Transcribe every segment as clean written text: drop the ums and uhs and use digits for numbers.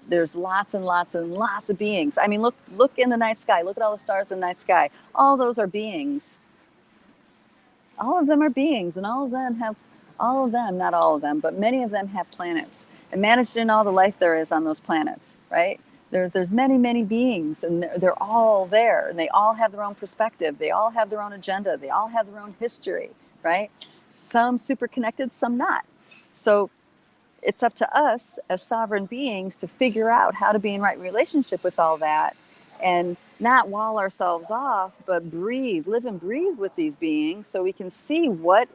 there's lots and lots and lots of beings. I mean, look in the night sky. Look at all the stars in the night sky. All those are beings. All of them are beings, and all of them, not all of them, but many of them have planets. Imagine all the life there is on those planets, right? There's many beings, and they're all there, and they all have their own perspective. They all have their own agenda. They all have their own history, right? Some super connected, some not. So it's up to us as sovereign beings to figure out how to be in right relationship with all that, and not wall ourselves off, but live and breathe with these beings, so we can see what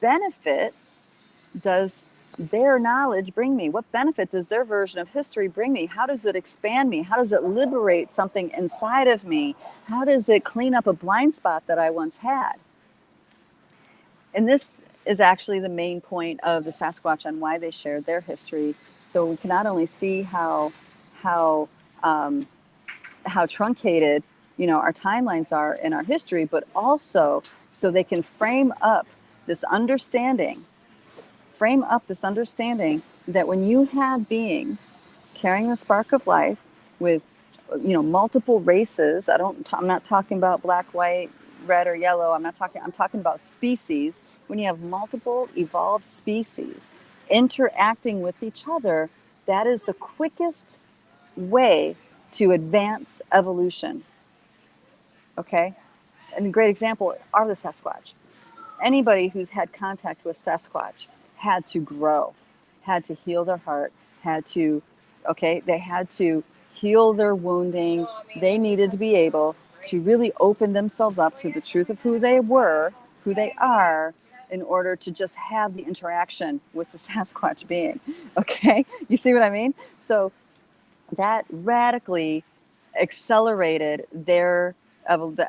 benefit does their knowledge bring me? What benefit does their version of history bring me? How does it expand me? How does it liberate something inside of me? How does it clean up a blind spot that I once had? And this is actually the main point of the Sasquatch on why they shared their history. So we can not only see how truncated, our timelines are in our history, but also so they can frame up this understanding that when you have beings carrying the spark of life with, multiple races, I'm not talking about black, white, red, or yellow. I'm talking about species. When you have multiple evolved species interacting with each other, that is the quickest way to advance evolution. Okay? And a great example are the Sasquatch. Anybody who's had contact with Sasquatch had to grow, had to heal their heart, they had to heal their wounding. They needed to be able to really open themselves up to the truth of who they are, in order to just have the interaction with the Sasquatch being. Okay? You see what I mean? So that radically accelerated the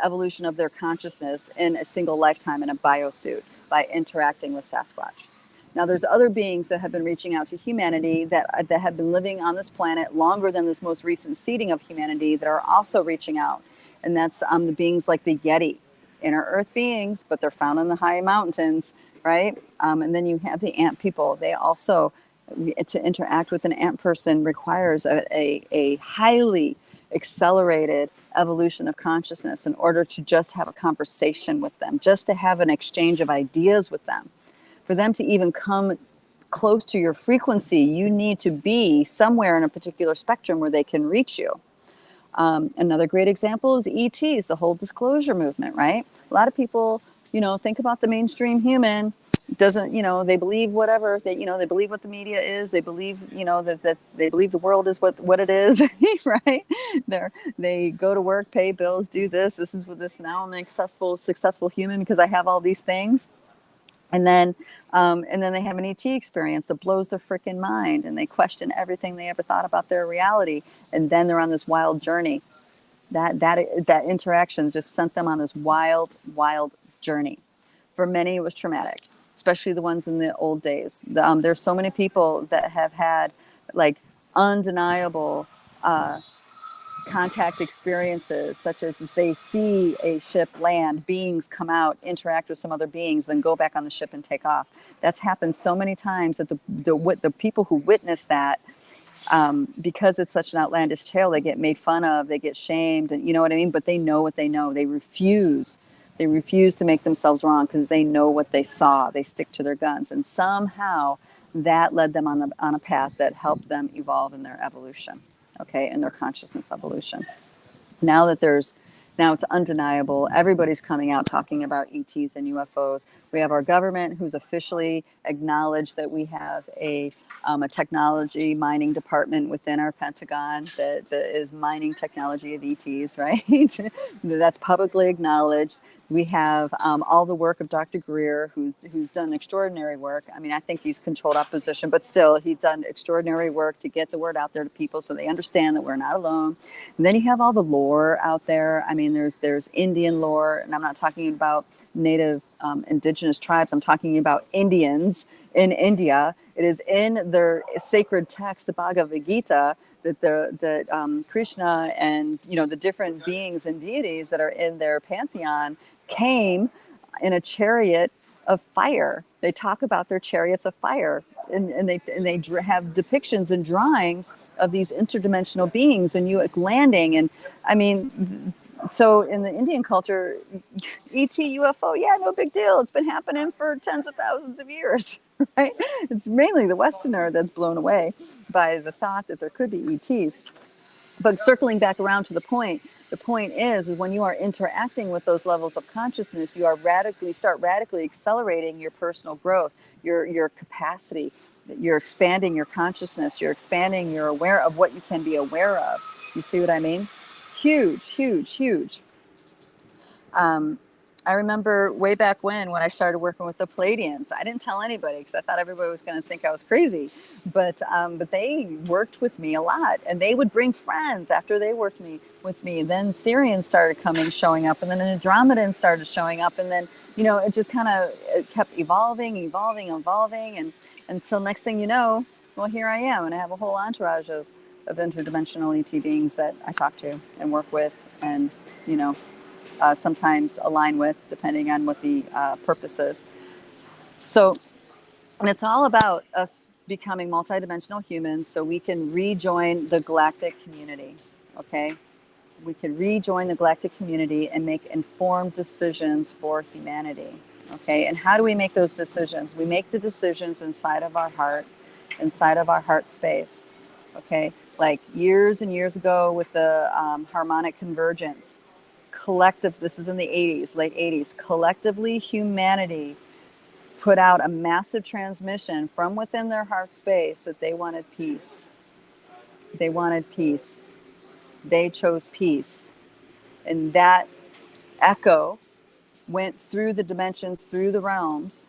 evolution of their consciousness in a single lifetime in a biosuit by interacting with Sasquatch. Now, there's other beings that have been reaching out to humanity that have been living on this planet longer than this most recent seeding of humanity that are also reaching out. And that's the beings like the Yeti, inner earth beings, but they're found in the high mountains, right? And then you have the ant people. They also, to interact with an ant person requires a highly accelerated evolution of consciousness in order to just have a conversation with them, just to have an exchange of ideas with them. For them to even come close to your frequency, you need to be somewhere in a particular spectrum where they can reach you. Another great example is ETs, the whole disclosure movement, right? A lot of people, think about the mainstream human. Doesn't, they believe whatever, they believe what the media is. They believe, that they believe the world is what it is, right? They go to work, pay bills, do this. This is what this, now I'm an successful human because I have all these things. And then they have an ET experience that blows their freaking mind, and they question everything they ever thought about their reality. And then they're on this wild journey. That interaction just sent them on this wild journey. For many, it was traumatic, especially the ones in the old days. There's so many people that have had like undeniable contact experiences, such as they see a ship land, beings come out, interact with some other beings, then go back on the ship and take off. That's happened so many times that the people who witness that, because it's such an outlandish tale, they get made fun of, they get shamed, and you know what I mean? But they know what they know. They refuse to make themselves wrong because they know what they saw. They stick to their guns, and somehow that led them on a path that helped them evolve in their evolution. Okay, in their consciousness evolution. Now it's undeniable. Everybody's coming out talking about ETs and UFOs. We have our government who's officially acknowledged that we have a technology mining department within our Pentagon that is mining technology of ETs, right? That's publicly acknowledged. We have all the work of Dr. Greer, who's done extraordinary work. I mean, I think he's controlled opposition, but still, he's done extraordinary work to get the word out there to people so they understand that we're not alone. And then you have all the lore out there. I mean, there's Indian lore, and I'm not talking about native indigenous tribes. I'm talking about Indians in India. It is in their sacred text, the Bhagavad Gita, that Krishna and the different beings and deities that are in their pantheon came in a chariot of fire. they talk about their chariots of fire, and they have depictions and drawings of these interdimensional beings and you landing. And I mean, so in the Indian culture, ET, UFO, yeah, no big deal. It's been happening for tens of thousands of years, right? It's mainly the Westerner that's blown away by the thought that there could be ETs. But circling back around to the point is when you are interacting with those levels of consciousness, you start radically accelerating your personal growth, your capacity. You're expanding your consciousness. You're expanding your aware of what you can be aware of. You see what I mean? Huge, huge, huge. I remember way back when I started working with the Palladians. I didn't tell anybody because I thought everybody was going to think I was crazy. But they worked with me a lot, and they would bring friends after they worked with me. Then Syrians started showing up, and then Andromedans started showing up, and then it just kind of kept evolving, and until next thing you know, well, here I am, and I have a whole entourage of interdimensional ET beings that I talk to and work with, and sometimes align with, depending on what the purpose is. So, and it's all about us becoming multidimensional humans so we can rejoin the galactic community, okay? We can rejoin the galactic community and make informed decisions for humanity, okay? And how do we make those decisions? We make the decisions inside of our heart space, okay? Like years and years ago with the harmonic convergence, this is in the 80s, late 80s, collectively humanity put out a massive transmission from within their heart space that they wanted peace. They wanted peace. They chose peace. And that echo went through the dimensions, through the realms.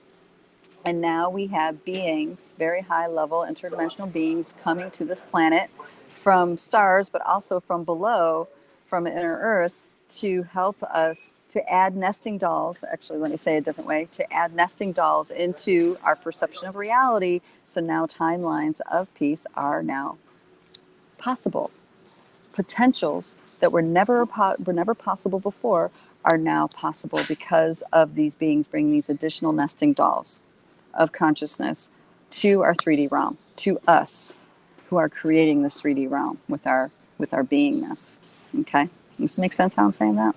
And now we have beings, very high level interdimensional beings coming to this planet from stars, but also from below, from inner Earth, to help us to add nesting dolls. Actually, let me say it a different way, to add nesting dolls into our perception of reality. So now timelines of peace are now possible. Potentials that were never possible before are now possible because of these beings bringing these additional nesting dolls of consciousness to our 3D realm, to us who are creating this 3D realm with our beingness. Okay? Does this make sense how I'm saying that?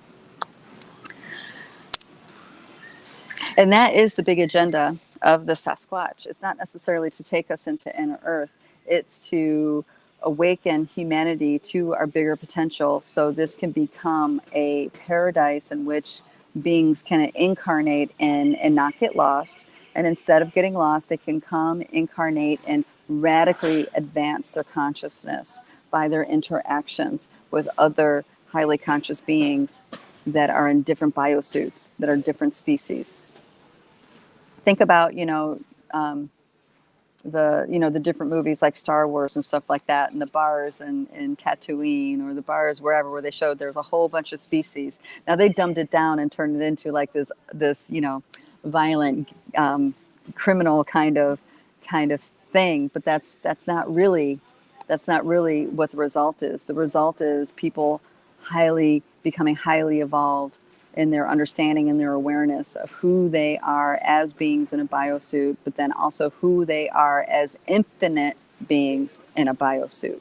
And that is the big agenda of the Sasquatch. It's not necessarily to take us into inner Earth. It's to awaken humanity to our bigger potential so this can become a paradise in which beings can incarnate in and not get lost. And instead of getting lost, they can come, incarnate, and radically advance their consciousness by their interactions with other highly conscious beings that are in different biosuits, that are different species. Think about, the different movies like Star Wars and stuff like that, and the bars in Tatooine or the bars wherever where they showed there's a whole bunch of species. Now they dumbed it down and turned it into like this violent criminal kind of thing, but that's not really what the result is. The result is people becoming highly evolved in their understanding and their awareness of who they are as beings in a biosuit, but then also who they are as infinite beings in a biosuit.